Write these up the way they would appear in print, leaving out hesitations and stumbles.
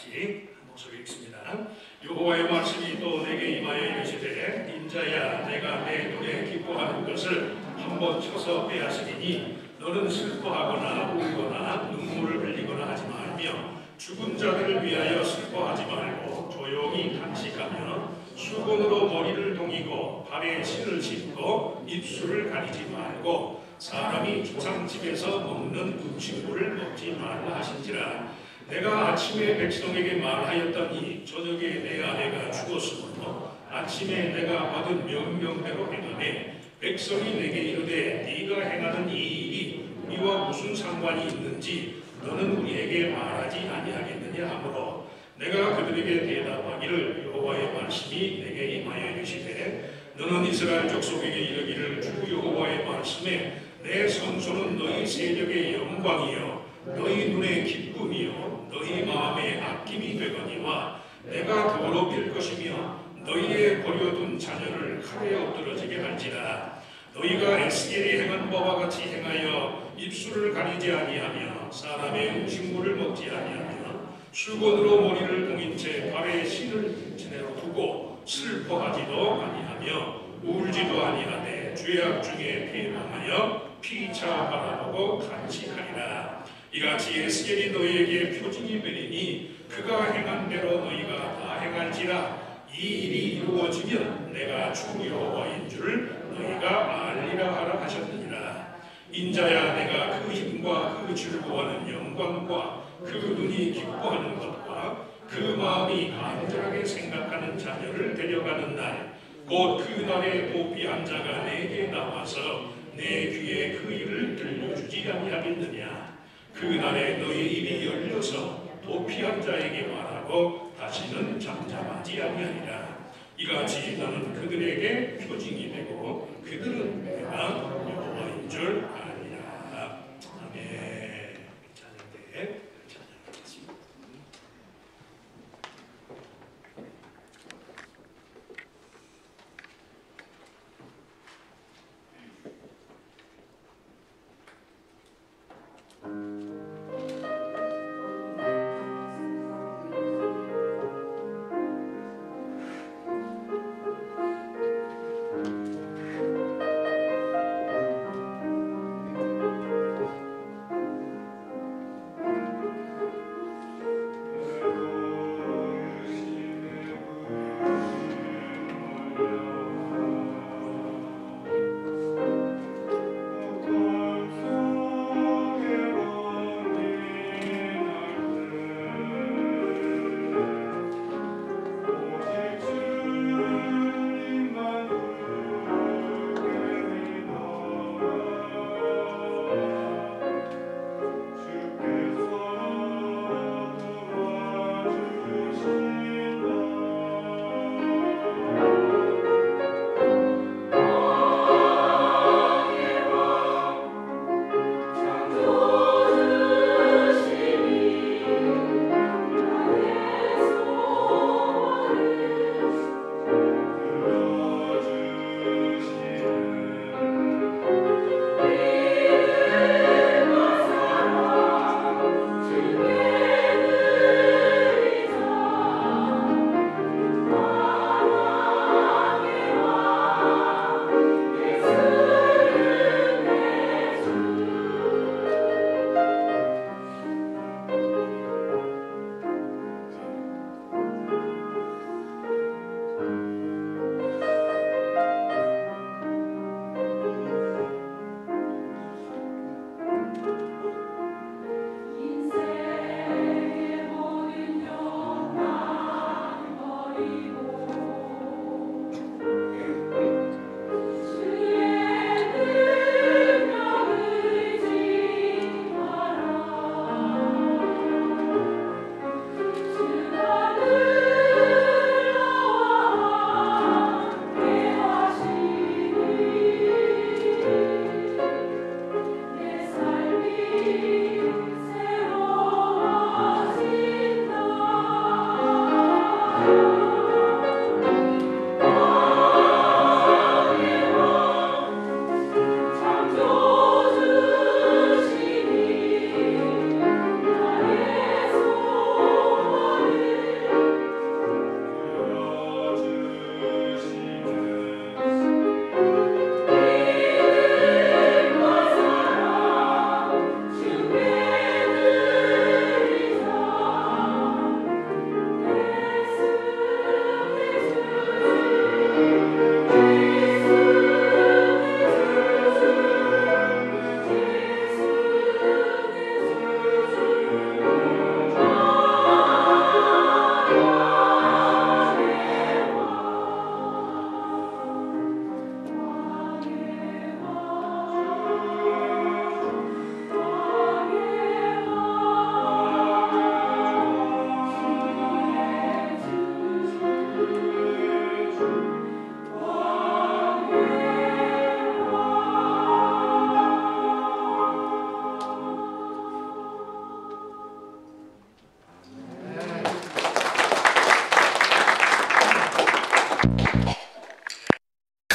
같이 목소리 읽습니다. 여호와의 말씀이 또 내게 임하여 이르시되 인자야 내가 내 눈에 기뻐하는 것을 한번 쳐서 빼앗으리니 너는 슬퍼하거나 울거나 눈물을 흘리거나 하지 말며 죽은 자들을 위하여 슬퍼하지 말고 조용히 탄식하며 수건으로 머리를 동이고 발에 신을 신고 입술을 가리지 말고 사람이 조상집에서 먹는 음식물을 먹지 말라 하신지라. 내가 아침에 백성에게 말하였더니 저녁에 내 아내가 죽었으므로 아침에 내가 받은 명령대로 행하매 백성이 내게 이르되 네가 행하는 이 일이 우리와 무슨 상관이 있는지 너는 우리에게 말하지 아니하겠느냐 하므로 내가 그들에게 대답하기를 여호와의 말씀이 내게 임하여 이르시되 너는 이스라엘 족속에게 이르기를 주 여호와의 말씀에 내 성소는 너희 세력의 영광이요 너희 눈의 기쁨이요 너희 마음의 아낌이 되거니와 내가 더럽힐 것이며 너희의 버려둔 자녀를 칼에 엎드러지게 할지라. 너희가 에스겔이 행한 바와 같이 행하여 입술을 가리지 아니하며 사람의 음식물을 먹지 아니하며 수건으로 머리를 동인 채 발에 신을 지내로 두고 슬퍼하지도 아니하며 울지도 아니하되 죄악 중에 비방하여 피차 바라보고 간직하리라. 이같이 에스겔이 너희에게 표징이 되리니 그가 행한 대로 너희가 다 행할지라. 이 일이 이루어지면 내가 주 여호와인 줄 너희가 알리라 하라 하셨느니라. 인자야 내가 그 힘과 그 즐거워하는 영광과 그 눈이 기뻐하는 것과 그 마음이 간절하게 생각하는 자녀를 데려가는 날 곧 그 날에 보피한 자가 내게 나와서 내 귀에 그 일을 들려주지 아니하겠느냐. 그 날에 너희 입이 열려서 보피한 자에게 말하고 다시는 잠잠하지 아니하리라. 이같이 너는 그들에게 표징이 되고 그들은 내가 여호와인 줄 아니라. 아멘. 찬양대 찬양하겠습니다.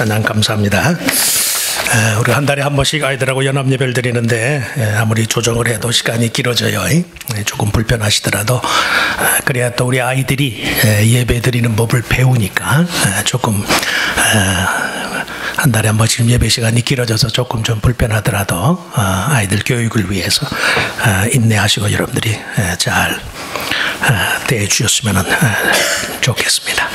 찬양 감사합니다. 우리 한 달에 한 번씩 아이들하고 연합 예배를 드리는데 아무리 조정을 해도 시간이 길어져요. 조금 불편하시더라도 그래야 또 우리 아이들이 예배 드리는 법을 배우니까 조금 한 달에 한 번씩 예배 시간이 길어져서 조금 좀 불편하더라도 아이들 교육을 위해서 인내하시고 여러분들이 잘 대해 주셨으면 좋겠습니다.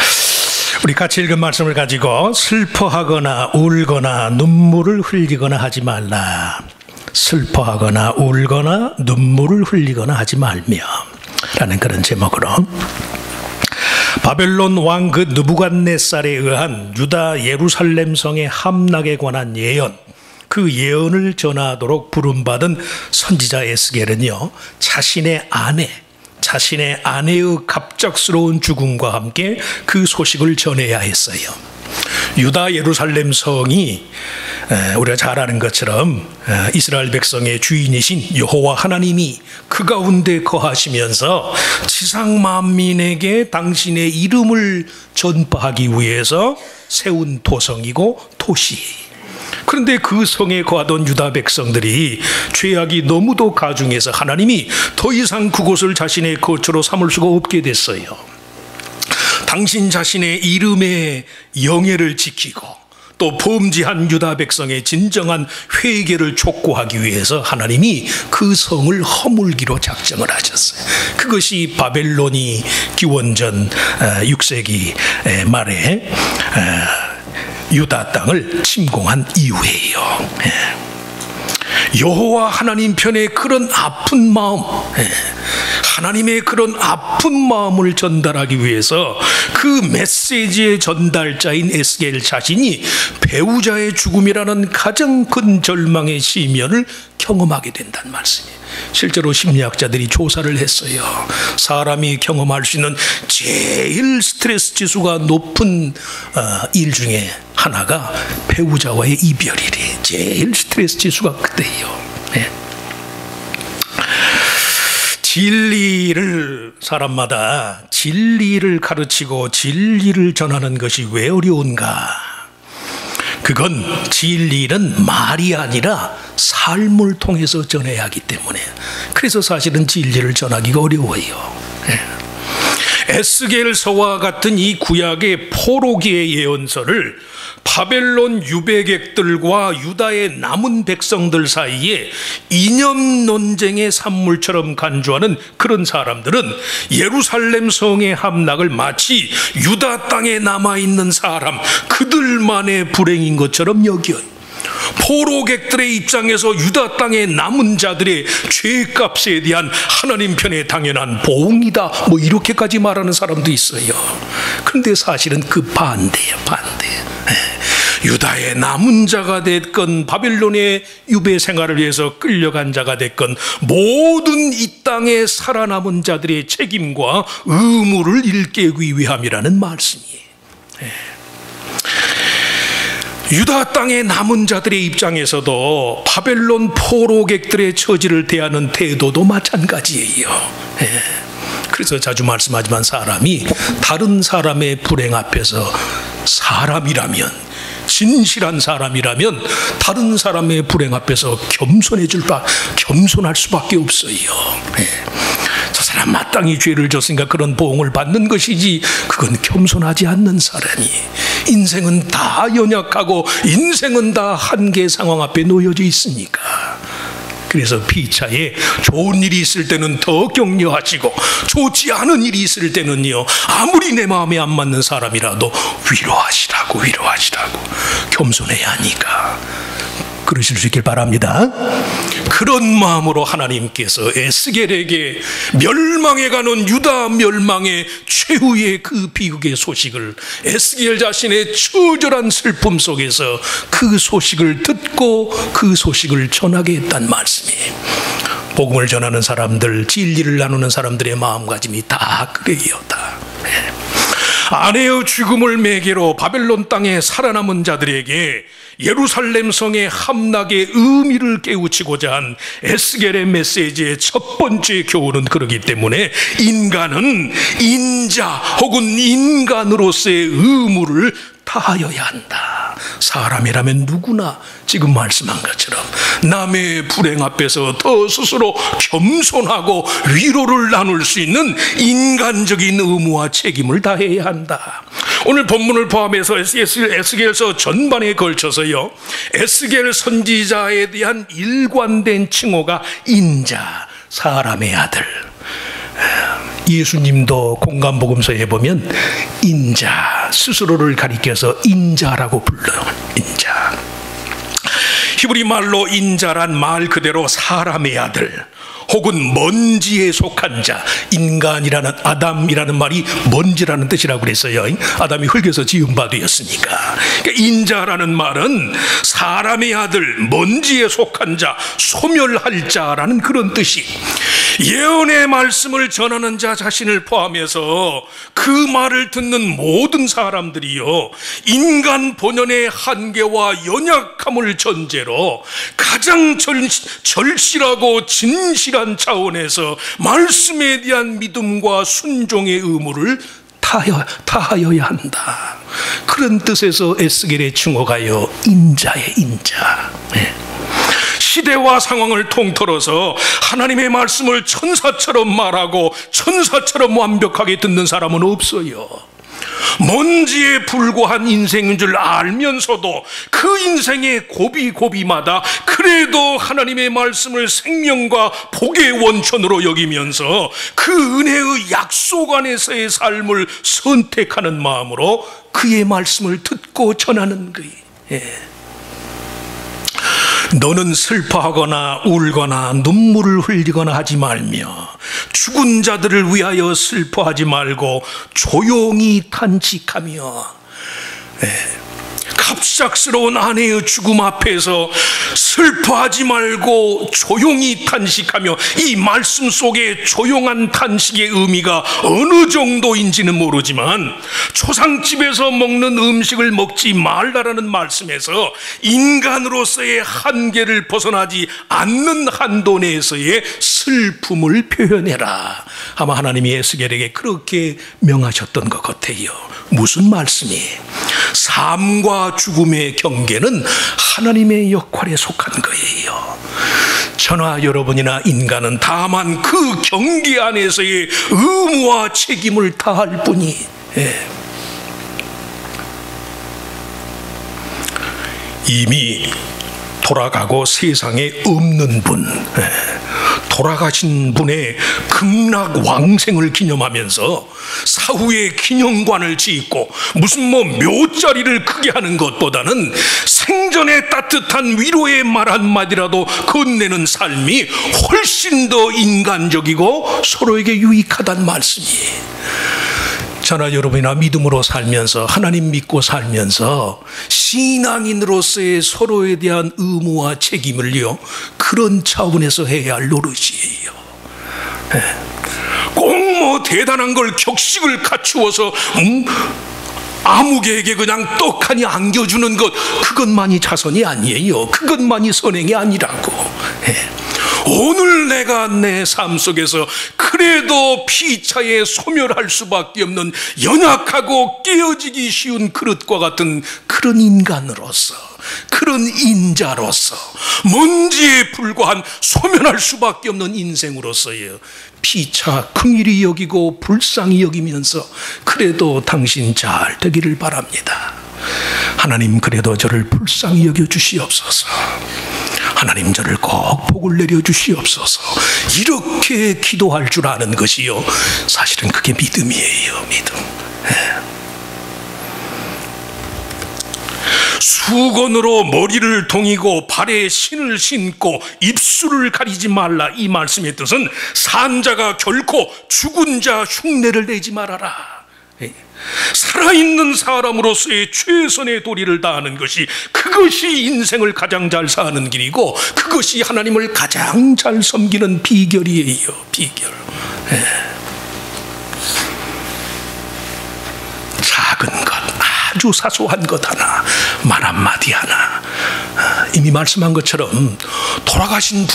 우리 같이 읽은 말씀을 가지고 슬퍼하거나 울거나 눈물을 흘리거나 하지 말라. 슬퍼하거나 울거나 눈물을 흘리거나 하지 말며 라는 그런 제목으로 바벨론 왕 그 느부갓네살에 의한 유다 예루살렘 성의 함락에 관한 예언, 그 예언을 전하도록 부름받은 선지자 에스겔은요, 자신의 아내의 갑작스러운 죽음과 함께 그 소식을 전해야 했어요. 유다 예루살렘 성이 우리가 잘 아는 것처럼 이스라엘 백성의 주인이신 여호와 하나님이 그 가운데 거하시면서 지상 만민에게 당신의 이름을 전파하기 위해서 세운 도성이고 도시예요. 그런데 그 성에 거하던 유다 백성들이 죄악이 너무도 가중해서 하나님이 더 이상 그곳을 자신의 거처로 삼을 수가 없게 됐어요. 당신 자신의 이름의 영예를 지키고 또 범죄한 유다 백성의 진정한 회개를 촉구하기 위해서 하나님이 그 성을 허물기로 작정을 하셨어요. 그것이 바벨론이 기원전 6세기 말에 유다 땅을 침공한 이유예요. 여호와 하나님 편에 그런 아픈 마음, 하나님의 그런 아픈 마음을 전달하기 위해서 그 메시지의 전달자인 에스겔 자신이 배우자의 죽음이라는 가장 큰 절망의 시면을 경험하게 된다는 말씀이에요. 실제로 심리학자들이 조사를 했어요. 사람이 경험할 수 있는 제일 스트레스 지수가 높은 일 중에 하나가 배우자와의 이별이래. 제일 스트레스 지수가 그때예요. 네. 사람마다 진리를 가르치고 진리를 전하는 것이 왜 어려운가? 그건 진리는 말이 아니라 삶을 통해서 전해야 하기 때문에, 그래서 사실은 진리를 전하기가 어려워요. 에스겔서와 같은 이 구약의 포로기의 예언서를 바벨론 유배객들과 유다의 남은 백성들 사이에 이념 논쟁의 산물처럼 간주하는 그런 사람들은 예루살렘 성의 함락을 마치 유다 땅에 남아있는 사람 그들만의 불행인 것처럼 여겨요. 포로객들의 입장에서 유다 땅에 남은 자들의 죄값에 대한 하나님 편의 당연한 보응이다, 뭐 이렇게까지 말하는 사람도 있어요. 그런데 사실은 그 반대예요. 반대. 유다의 남은 자가 됐건 바빌론의 유배 생활을 위해서 끌려간 자가 됐건 모든 이 땅에 살아남은 자들의 책임과 의무를 일깨우기 위함이라는 말씀이에요. 유다 땅의 남은 자들의 입장에서도 바벨론 포로객들의 처지를 대하는 태도도 마찬가지예요. 그래서 자주 말씀하지만 사람이 다른 사람의 불행 앞에서 사람이라면, 진실한 사람이라면 다른 사람의 불행 앞에서 겸손할 수밖에 없어요. 저 사람 마땅히 죄를 졌으니까 그런 보응을 받는 것이지, 그건 겸손하지 않는 사람이, 인생은 다 연약하고 인생은 다 한계 상황 앞에 놓여져 있으니까. 그래서 피차에 좋은 일이 있을 때는 더 격려하시고 좋지 않은 일이 있을 때는요, 아무리 내 마음에 안 맞는 사람이라도 위로하시라고 겸손해야 하니까. 그러실 수 있길 바랍니다. 그런 마음으로 하나님께서 에스겔에게 멸망해가는 유다 멸망의 최후의 그 비극의 소식을, 에스겔 자신의 처절한 슬픔 속에서 그 소식을 듣고 그 소식을 전하게 했단 말씀이에요. 복음을 전하는 사람들, 진리를 나누는 사람들의 마음가짐이 다 그래요. 다. 아내의 죽음을 매개로 바벨론 땅에 살아남은 자들에게 예루살렘 성의 함락의 의미를 깨우치고자 한 에스겔의 메시지의 첫 번째 교훈은 그러기 때문에 인간은 인자 혹은 인간으로서의 의무를 다하여야 한다. 사람이라면 누구나 지금 말씀한 것처럼 남의 불행 앞에서 더 스스로 겸손하고 위로를 나눌 수 있는 인간적인 의무와 책임을 다해야 한다. 오늘 본문을 포함해서 에스겔서 전반에 걸쳐서요, 에스겔 선지자에 대한 일관된 칭호가 인자, 사람의 아들. 예수님도 공간복음서에 보면 인자, 스스로를 가리켜서 인자라고 불러요. 인자. 히브리 말로 인자란 말 그대로 사람의 아들 혹은 먼지에 속한 자, 인간이라는 아담이라는 말이 먼지라는 뜻이라고 그랬어요. 아담이 흙에서 지은 바 되었으니까. 그러니까 인자라는 말은 사람의 아들, 먼지에 속한 자, 소멸할 자라는 그런 뜻이, 예언의 말씀을 전하는 자 자신을 포함해서 그 말을 듣는 모든 사람들이요, 인간 본연의 한계와 연약함을 전제로 가장 절실하고 진실한 차원에서 말씀에 대한 믿음과 순종의 의무를 다하여야 한다. 그런 뜻에서 에스겔의 칭호가요, 인자의 인자. 시대와 상황을 통틀어서 하나님의 말씀을 천사처럼 말하고 천사처럼 완벽하게 듣는 사람은 없어요. 먼지에 불과한 인생인 줄 알면서도 그 인생의 고비고비마다 그래도 하나님의 말씀을 생명과 복의 원천으로 여기면서 그 은혜의 약속 안에서의 삶을 선택하는 마음으로 그의 말씀을 듣고 전하는 거예요. 너는 슬퍼하거나 울거나 눈물을 흘리거나 하지 말며 죽은 자들을 위하여 슬퍼하지 말고 조용히 탄식하며, 갑작스러운 아내의 죽음 앞에서 슬퍼하지 말고 조용히 탄식하며, 이 말씀 속에 조용한 탄식의 의미가 어느 정도인지는 모르지만 초상집에서 먹는 음식을 먹지 말라라는 말씀에서 인간으로서의 한계를 벗어나지 않는 한도 내에서의 슬픔을 표현해라. 아마 하나님이 에스겔에게 그렇게 명하셨던 것 같아요. 무슨 말씀이? 삶과 죽음의 경계는 하나님의 역할에 속한 거예요. 저나 여러분이나 인간은 다만 그 경계 안에서의 의무와 책임을 다할 뿐이, 이미 돌아가고 세상에 없는 분, 돌아가신 분의 극락왕생을 기념하면서 사후에 기념관을 짓고 무슨 묘자리를 크게 하는 것보다는 생전에 따뜻한 위로의 말 한마디라도 건네는 삶이 훨씬 더 인간적이고 서로에게 유익하다는 말씀이에요. 저나 여러분이나 믿음으로 살면서, 하나님 믿고 살면서 신앙인으로서의 서로에 대한 의무와 책임을요, 그런 차원에서 해야 할 노릇이에요. 꼭 대단한 걸 격식을 갖추어서 아무개에게 그냥 떡하니 안겨주는 것, 그것만이 자선이 아니에요. 그것만이 선행이 아니라고. 오늘 내가 내 삶 속에서 그래도 피차에 소멸할 수밖에 없는 연약하고 깨어지기 쉬운 그릇과 같은 그런 인간으로서, 그런 인자로서, 먼지에 불과한 소멸할 수밖에 없는 인생으로서요, 피차 긍휼히 여기고 불쌍히 여기면서 그래도 당신 잘 되기를 바랍니다. 하나님, 그래도 저를 불쌍히 여겨 주시옵소서. 하나님, 저를 꼭 복을 내려 주시옵소서. 이렇게 기도할 줄 아는 것이요, 사실은 그게 믿음이에요. 믿음. 수건으로 머리를 동이고 발에 신을 신고 입술을 가리지 말라, 이 말씀의 뜻은 산자가 결코 죽은 자 흉내를 내지 말아라. 살아있는 사람으로서의 최선의 도리를 다하는 것이, 그것이 인생을 가장 잘 사는 길이고 그것이 하나님을 가장 잘 섬기는 비결이에요. 비결. 작은 것, 아주 사소한 것 하나, 말 한마디 하나, 이미 말씀한 것처럼 돌아가신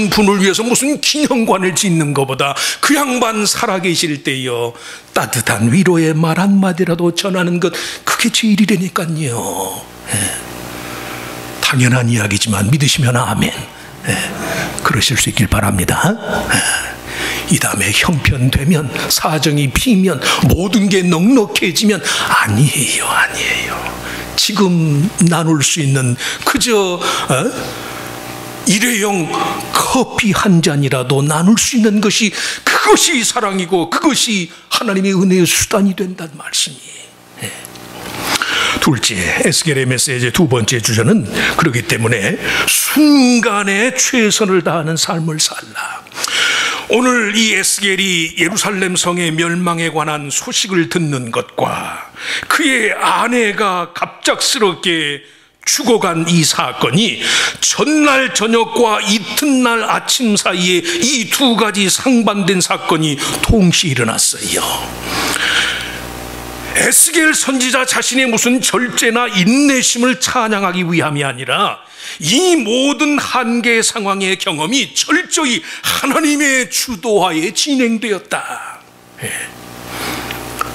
분을 위해서 무슨 기념관을 짓는 것보다 그 양반 살아계실 때요 따뜻한 위로의 말 한마디라도 전하는 것, 그게 제일이라니까요. 당연한 이야기지만 믿으시면 아멘. 그러실 수 있길 바랍니다. 이 다음에 형편되면, 사정이 피면, 모든 게 넉넉해지면 아니에요. 지금 나눌 수 있는 그저 일회용 커피 한 잔이라도 나눌 수 있는 것이, 그것이 사랑이고 그것이 하나님의 은혜의 수단이 된다는 말씀이에요. 둘째, 에스겔의 메시지의 두 번째 주제는 그렇기 때문에 순간에 최선을 다하는 삶을 살라. 오늘 이 에스겔이 예루살렘 성의 멸망에 관한 소식을 듣는 것과 그의 아내가 갑작스럽게 죽어간 이 사건이 전날 저녁과 이튿날 아침 사이에 이 두 가지 상반된 사건이 동시에 일어났어요. 에스겔 선지자 자신의 무슨 절제나 인내심을 찬양하기 위함이 아니라 이 모든 한계 상황의 경험이 철저히 하나님의 주도하에 진행되었다.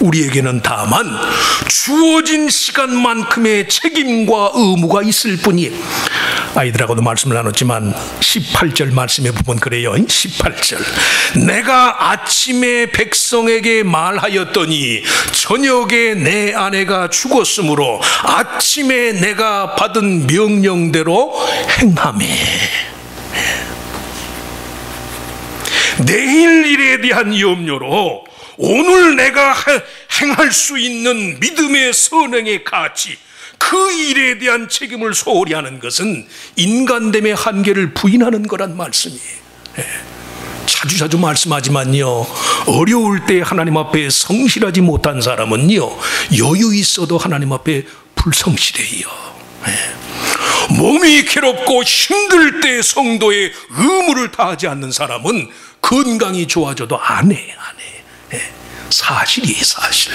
우리에게는 다만 주어진 시간만큼의 책임과 의무가 있을 뿐이에요. 아이들하고도 말씀을 나눴지만 18절 말씀에 보면 그래요. 18절, 내가 아침에 백성에게 말하였더니 저녁에 내 아내가 죽었으므로 아침에 내가 받은 명령대로 행하매. 내일 일에 대한 염려로 오늘 내가 행할 수 있는 믿음의 선행의 가치, 그 일에 대한 책임을 소홀히 하는 것은 인간됨의 한계를 부인하는 거란 말씀이에요. 자주 말씀하지만요, 어려울 때 하나님 앞에 성실하지 못한 사람은요 여유 있어도 하나님 앞에 불성실해요. 몸이 괴롭고 힘들 때 성도의 의무를 다하지 않는 사람은 건강이 좋아져도 안 해. 사실이에요, 사실.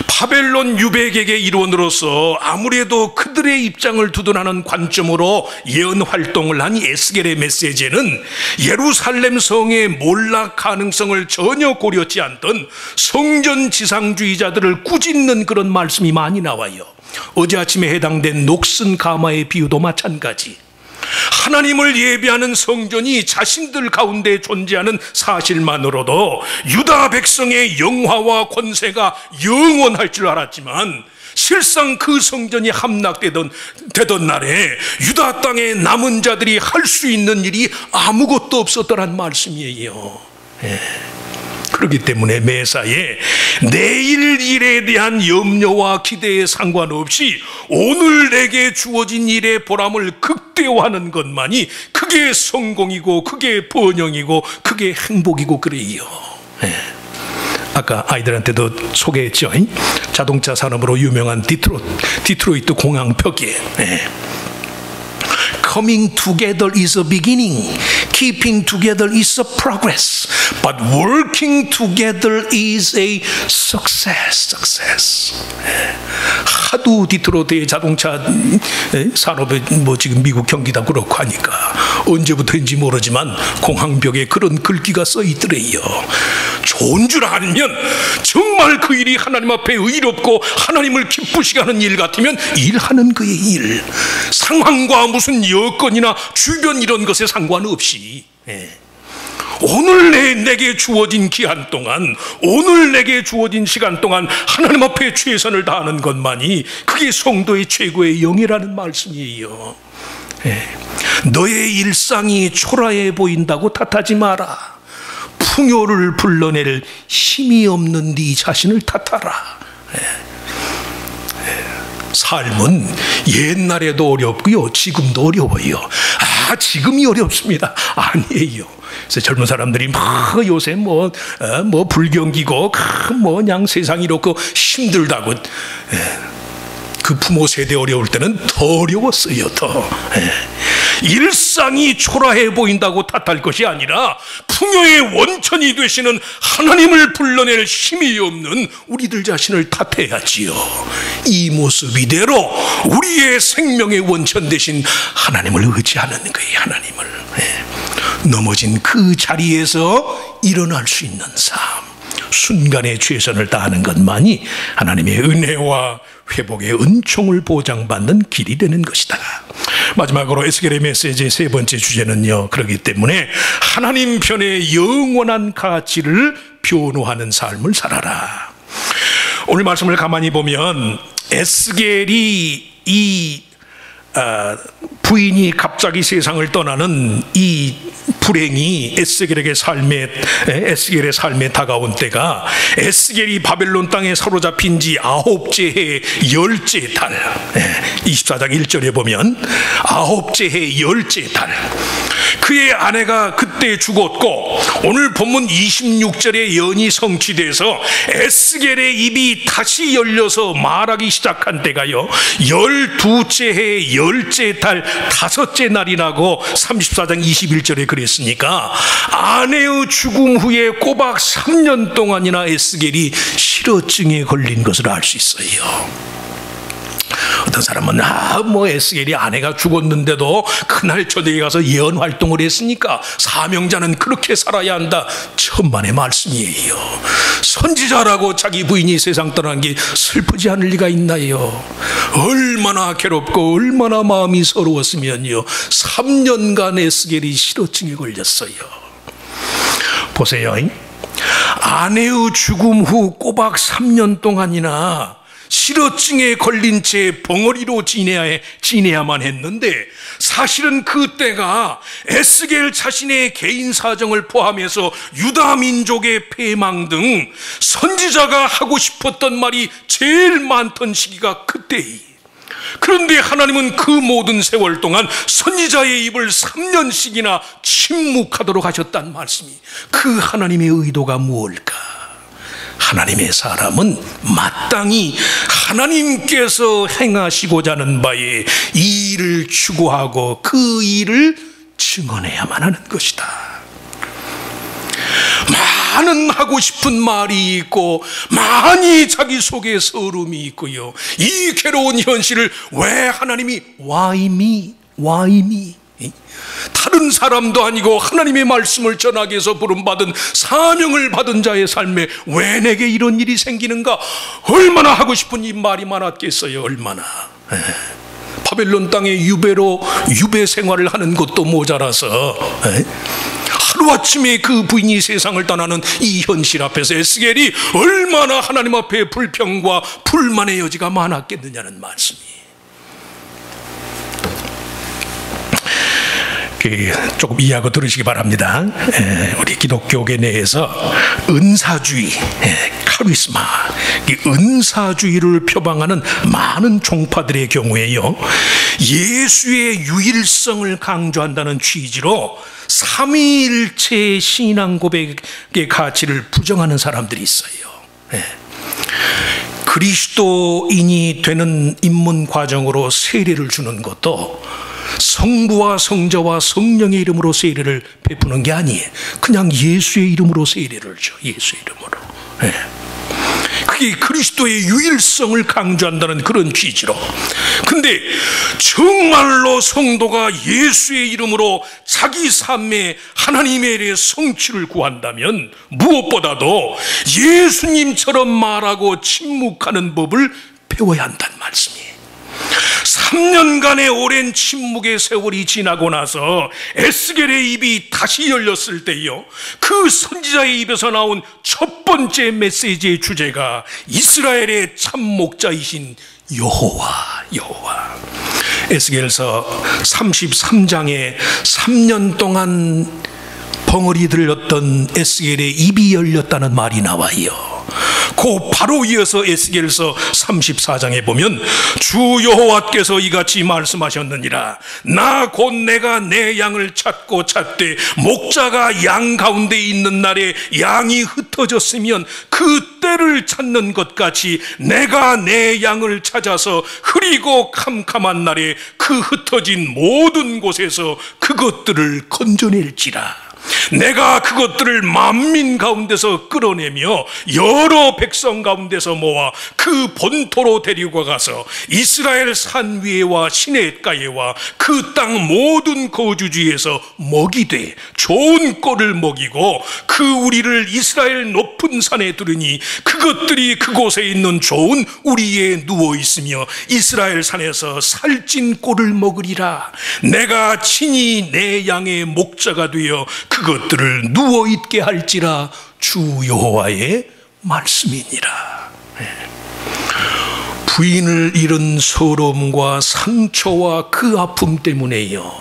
바벨론 유배객의 일원으로서 아무래도 그들의 입장을 두둔하는 관점으로 예언 활동을 한 에스겔의 메시지에는 예루살렘 성의 몰락 가능성을 전혀 고려치 않던 성전 지상주의자들을 꾸짖는 그런 말씀이 많이 나와요. 어제 아침에 해당된 녹슨 가마의 비유도 마찬가지. 하나님을 예배하는 성전이 자신들 가운데 존재하는 사실만으로도 유다 백성의 영화와 권세가 영원할 줄 알았지만 실상 그 성전이 함락되던 날에 유다 땅의 남은 자들이 할 수 있는 일이 아무것도 없었더란 말씀이에요. 그렇기 때문에 매사에 내일 일에 대한 염려와 기대에 상관없이 오늘 내게 주어진 일의 보람을 극대화하는 것만이 그게 성공이고 그게 번영이고 그게 행복이고 그래요. 아까 아이들한테도 소개했죠. 자동차 산업으로 유명한 디트로이트 공항 벽에 Coming together is a beginning. Keeping together is a progress. But working together is a success. 하도 디트로이트의 자동차 산업에 지금 미국 경기다 그렇고 하니까 언제부터인지 모르지만 공항벽에 그런 글귀가 써 있더래요. 좋은 줄 알면 정말 그 일이 하나님 앞에 의롭고 하나님을 기쁘시게 하는 일 같으면 일하는 그의 일, 상황과 무슨 여건이나 주변 이런 것에 상관없이 오늘 내게 주어진 기한 동안, 오늘 내게 주어진 시간 동안 하나님 앞에 최선을 다하는 것만이 그게 성도의 최고의 영예라는 말씀이에요. 너의 일상이 초라해 보인다고 탓하지 마라. 풍요를 불러낼 힘이 없는 네 자신을 탓하라. 삶은 옛날에도 어렵고요, 지금도 어려워요. 지금이 어렵습니다. 아니에요. 그래서 젊은 사람들이 요새 불경기고 그냥 세상이 이렇고 힘들다고. 그 부모 세대 어려울 때는 더 어려웠어요. 더. 일상이 초라해 보인다고 탓할 것이 아니라 풍요의 원천이 되시는 하나님을 불러낼 힘이 없는 우리들 자신을 탓해야지요. 이 모습 이대로 우리의 생명의 원천 되신 하나님을 의지하는 거예요. 하나님을. 넘어진 그 자리에서 일어날 수 있는 삶, 순간의 최선을 다하는 것만이 하나님의 은혜와 회복의 은총을 보장받는 길이 되는 것이다. 마지막으로 에스겔의 메시지의 세 번째 주제는요, 그렇기 때문에 하나님 편의 영원한 가치를 변호하는 삶을 살아라. 오늘 말씀을 가만히 보면 에스겔이 이 부인이 갑자기 세상을 떠나는 이 불행이 에스겔의 삶에 다가온 때가 에스겔이 바벨론 땅에 사로잡힌 지 9째 해 10째 달, 24장 1절에 보면 9째 해 10째 달, 그의 아내가 그때 죽었고 오늘 본문 26절에 연이 성취돼서 에스겔의 입이 다시 열려서 말하기 시작한 때가요 12째 해 10째 달 5째 날이라고 34장 21절에 그랬으니까 아내의 죽음 후에 꼬박 3년 동안이나 에스겔이 실어증에 걸린 것을 알 수 있어요. 어떤 사람은 에스겔이 아내가 죽었는데도 그날 저녁에 가서 예언 활동을 했으니까 사명자는 그렇게 살아야 한다. 천만의 말씀이에요. 선지자라고 자기 부인이 세상 떠난 게 슬프지 않을 리가 있나요? 얼마나 괴롭고 얼마나 마음이 서러웠으면요 3년간 에스겔이 실어증에 걸렸어요. 보세요. 아내의 죽음 후 꼬박 3년 동안이나 실어증에 걸린 채 벙어리로 지내야만 했는데 사실은 그때가 에스겔 자신의 개인 사정을 포함해서 유다 민족의 패망 등 선지자가 하고 싶었던 말이 제일 많던 시기가 그때이. 그런데 하나님은 그 모든 세월 동안 선지자의 입을 3년씩이나 침묵하도록 하셨단 말씀이, 그 하나님의 의도가 무엇일까? 하나님의 사람은 마땅히 하나님께서 행하시고자 하는 바에 이 일을 추구하고 그 일을 증언해야만 하는 것이다. 많은 하고 싶은 말이 있고 많이 자기 속에 서름이 있고요, 이 괴로운 현실을 왜 하나님이 Why me? Why me? 다른 사람도 아니고 하나님의 말씀을 전하기 위해서 부름받은 사명을 받은 자의 삶에 왜 내게 이런 일이 생기는가? 얼마나 하고 싶은 이 말이 많았겠어요. 얼마나. 바벨론 땅에 유배 생활을 하는 것도 모자라서 하루아침에 그 부인이 세상을 떠나는 이 현실 앞에서 에스겔이 얼마나 하나님 앞에 불평과 불만의 여지가 많았겠느냐는 말씀이. 조금 이해하고 들으시기 바랍니다. 우리 기독교계 내에서 은사주의, 카리스마, 이 은사주의를 표방하는 많은 종파들의 경우에요, 예수의 유일성을 강조한다는 취지로 삼위일체 신앙 고백의 가치를 부정하는 사람들이 있어요. 그리스도인이 되는 입문 과정으로 세례를 주는 것도 성부와 성자와 성령의 이름으로 세례를 베푸는 게 아니에요. 그냥 예수의 이름으로 세례를 줘. 예수의 이름으로. 그게 그리스도의 유일성을 강조한다는 그런 취지로. 근데 정말로 성도가 예수의 이름으로 자기 삶에 하나님의 일의 성취를 구한다면 무엇보다도 예수님처럼 말하고 침묵하는 법을 배워야 한다는 말씀이에요. 3년간의 오랜 침묵의 세월이 지나고 나서 에스겔의 입이 다시 열렸을 때요, 그 선지자의 입에서 나온 첫 번째 메시지의 주제가 이스라엘의 참 목자이신 여호와. 에스겔서 33장에 3년 동안 벙어리 들렸던 에스겔의 입이 열렸다는 말이 나와요. 그 바로 이어서 에스겔서 34장에 보면 주 여호와께서 이같이 말씀하셨느니라. 나 곧 내가 내 양을 찾고 찾되 목자가 양 가운데 있는 날에 양이 흩어졌으면 그 때를 찾는 것 같이 내가 내 양을 찾아서 흐리고 캄캄한 날에 그 흩어진 모든 곳에서 그것들을 건져낼지라. 내가 그것들을 만민 가운데서 끌어내며 여러 백성 가운데서 모아 그 본토로 데리고 가서 이스라엘 산 위에와 시냇가에와 그 땅 모든 거주지에서 먹이되 좋은 꼴을 먹이고 그 우리를 이스라엘 높은 산에 두르니 그것들이 그곳에 있는 좋은 우리에 누워 있으며 이스라엘 산에서 살찐 꼴을 먹으리라. 내가 친히 내 양의 목자가 되어 그것들을 누워있게 할지라. 주 여호와의 말씀이니라. 부인을 잃은 서러움과 상처와 그 아픔 때문에요,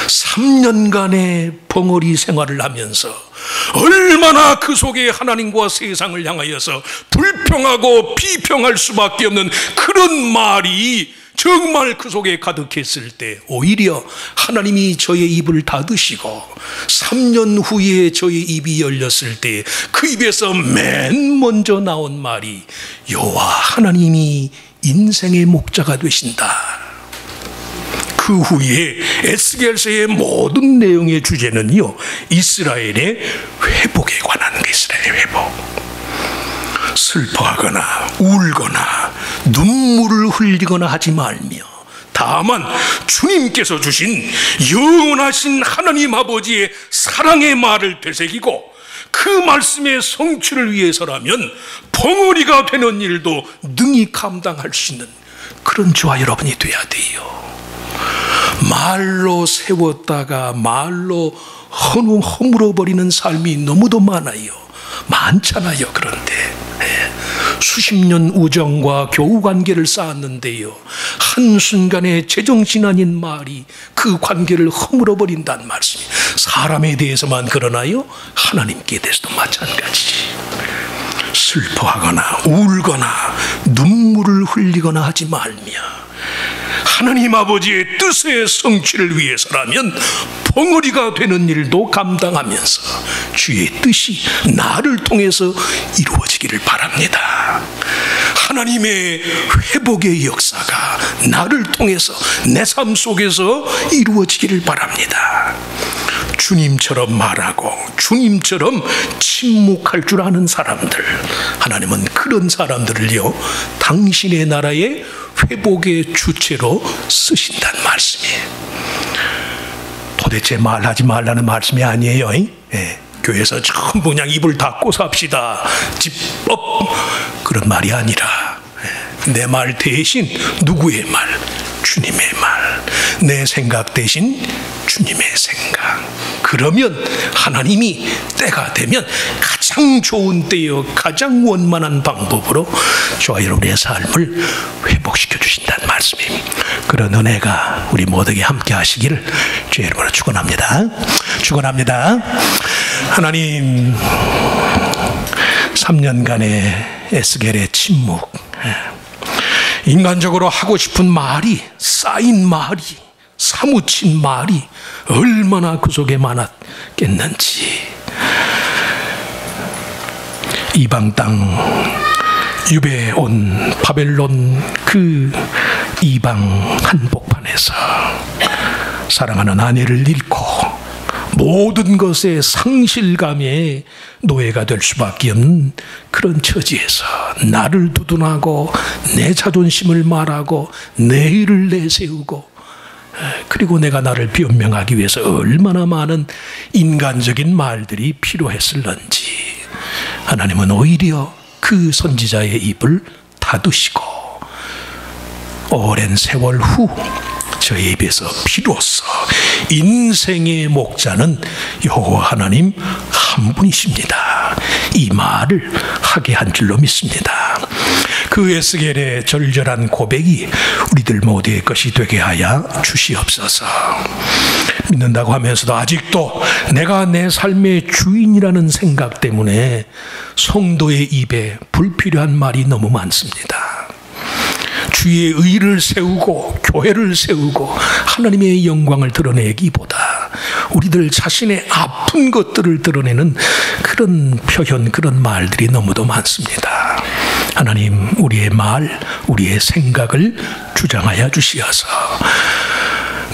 3년간의 벙어리 생활을 하면서 얼마나 그 속에 하나님과 세상을 향하여서 불평하고 비평할 수밖에 없는 그런 말이 정말 그 속에 가득했을 때 오히려 하나님이 저의 입을 닫으시고 3년 후에 저의 입이 열렸을 때 그 입에서 맨 먼저 나온 말이 여호와 하나님이 인생의 목자가 되신다. 그 후에 에스겔서의 모든 내용의 주제는요, 이스라엘의 회복에 관한 게 이스라엘의 회복. 슬퍼하거나 울거나 눈물을 흘리거나 하지 말며 다만 주님께서 주신 영원하신 하나님 아버지의 사랑의 말을 되새기고 그 말씀의 성취를 위해서라면 벙어리가 되는 일도 능히 감당할 수 있는 그런 저와 여러분이 돼야 돼요. 말로 세웠다가 말로 허물어버리는 삶이 너무도 많잖아요. 그런데 수십 년 우정과 교우 관계를 쌓았는데요, 한순간에 제정신 아닌 말이 그 관계를 허물어버린다는 말씀이 사람에 대해서만 그러나요? 하나님께 대해서도 마찬가지. 슬퍼하거나 울거나 눈물을 흘리거나 하지 말며 하나님 아버지의 뜻의 성취를 위해서라면 벙어리가 되는 일도 감당하면서 주의 뜻이 나를 통해서 이루어지기를 바랍니다. 하나님의 회복의 역사가 나를 통해서 내 삶 속에서 이루어지기를 바랍니다. 주님처럼 말하고 주님처럼 침묵할 줄 아는 사람들, 하나님은 그런 사람들을요, 당신의 나라의 회복의 주체로 쓰신다는 말씀이에요. 도대체 말하지 말라는 말씀이 아니에요. 교회에서 전부 그냥 입을 닫고 삽시다, 집법, 그런 말이 아니라 내 말 대신 누구의 말? 주님의 말. 내 생각 대신 주님의 생각. 그러면 하나님이 때가 되면 가장 좋은 때요, 가장 원만한 방법으로 저와 여러분의 삶을 회복시켜 주신다는 말씀입니다. 그런 은혜가 우리 모두에게 함께 하시기를 주의 이름으로 축원합니다. 축원합니다. 하나님, 3년간의 에스겔의 침묵, 인간적으로 하고 싶은 말이, 쌓인 말이, 사무친 말이 얼마나 그 속에 많았겠는지. 이방 땅 유배해 온 바벨론 그 이방 한복판에서 사랑하는 아내를 잃고 모든 것에 상실감의 노예가 될 수밖에 없는 그런 처지에서 나를 두둔하고 내 자존심을 말하고 내 일을 내세우고, 그리고 내가 나를 변명하기 위해서 얼마나 많은 인간적인 말들이 필요했을런지 하나님은 오히려 그 선지자의 입을 닫으시고 오랜 세월 후 저의 입에서 비로소 인생의 목자는 여호와 하나님 한 분이십니다, 이 말을 하게 한 줄로 믿습니다. 그 그 에스겔의 절절한 고백이 우리들 모두의 것이 되게 하여 주시옵소서. 믿는다고 하면서도 아직도 내가 내 삶의 주인이라는 생각 때문에 성도의 입에 불필요한 말이 너무 많습니다. 주의 의를 세우고 교회를 세우고 하나님의 영광을 드러내기보다 우리들 자신의 아픈 것들을 드러내는 그런 표현, 그런 말들이 너무도 많습니다. 하나님, 우리의 말, 우리의 생각을 주장하여 주시어서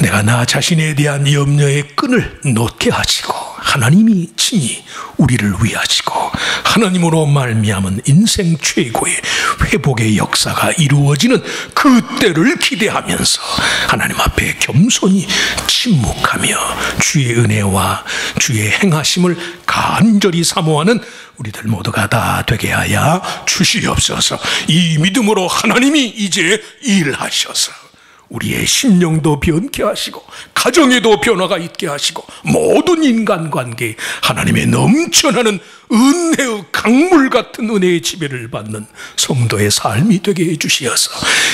내가 나 자신에 대한 염려의 끈을 놓게 하시고 하나님이 친히 우리를 위하시고 하나님으로 말미암은 인생 최고의 회복의 역사가 이루어지는 그때를 기대하면서 하나님 앞에 겸손히 침묵하며 주의 은혜와 주의 행하심을 간절히 사모하는 우리들 모두가 다 되게 하여 주시옵소서. 이 믿음으로 하나님이 이제 일하셔서 우리의 심령도 변케 하시고 가정에도 변화가 있게 하시고 모든 인간관계에 하나님의 넘쳐나는 은혜의 강물 같은 은혜의 지배를 받는 성도의 삶이 되게 해주시어서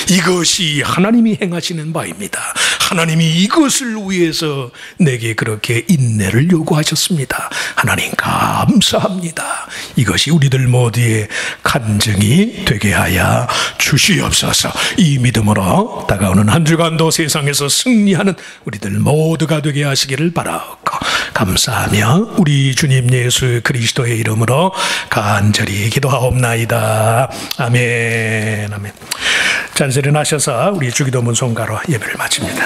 이것이 하나님이 행하시는 바입니다. 하나님이 이것을 위해서 내게 그렇게 인내를 요구하셨습니다. 하나님 감사합니다. 이것이 우리들 모두의 간증이 되게 하여 주시옵소서. 이 믿음으로 다가오는 한 주간도 세상에서 승리하는 우리들 모두가 되게 하시기를 바라옵고 감사하며 우리 주님 예수 그리스도의 이름으로 간절히 기도하옵나이다. 아멘. 아멘. 잔소리 나셔서 우리 주기도문 송가로 예배를 마칩니다.